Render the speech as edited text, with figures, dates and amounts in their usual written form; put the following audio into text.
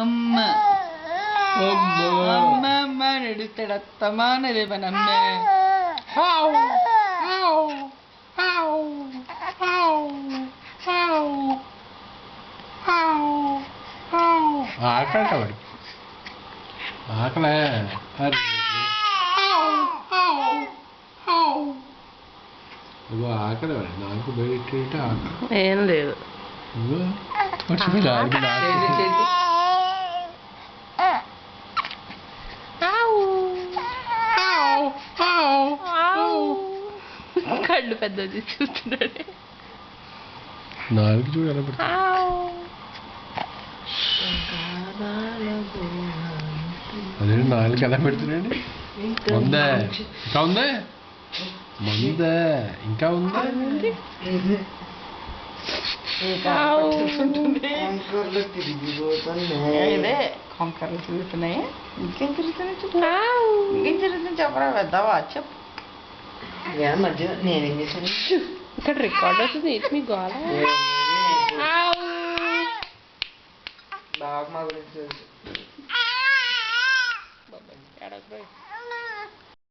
అమ్మ అమ్మ అమ్మ నడుస్తాడు అత్తమానదే పని అమ్మ. ఆకలి వాడికి ఆకలే. ఆకలి వాడి నాకు బయట ఆకలి ఏం లేదు. కళ్ళు పెద్దది చూస్తున్నాడు. నాలుగు చూడాలి. అదే నాలుగు ఎలా పెడుతున్నాడు. ఉందా ఇంకా ఉందా ముందే ఇంకా ఉందా. కొంకర్లు తిరుగుతున్నాయి. ఇంకేం తిరుగుతున్నాయి చెప్పు. ఇంకేం తిరుగుతుంది చెప్పరా పెద్దవా చెప్పు. మధ్య నేనేం చేశాను ఇక్కడ రికార్డ్ అవుతుంది. ఏంటి మీ గోళ. బాగా మా గురించి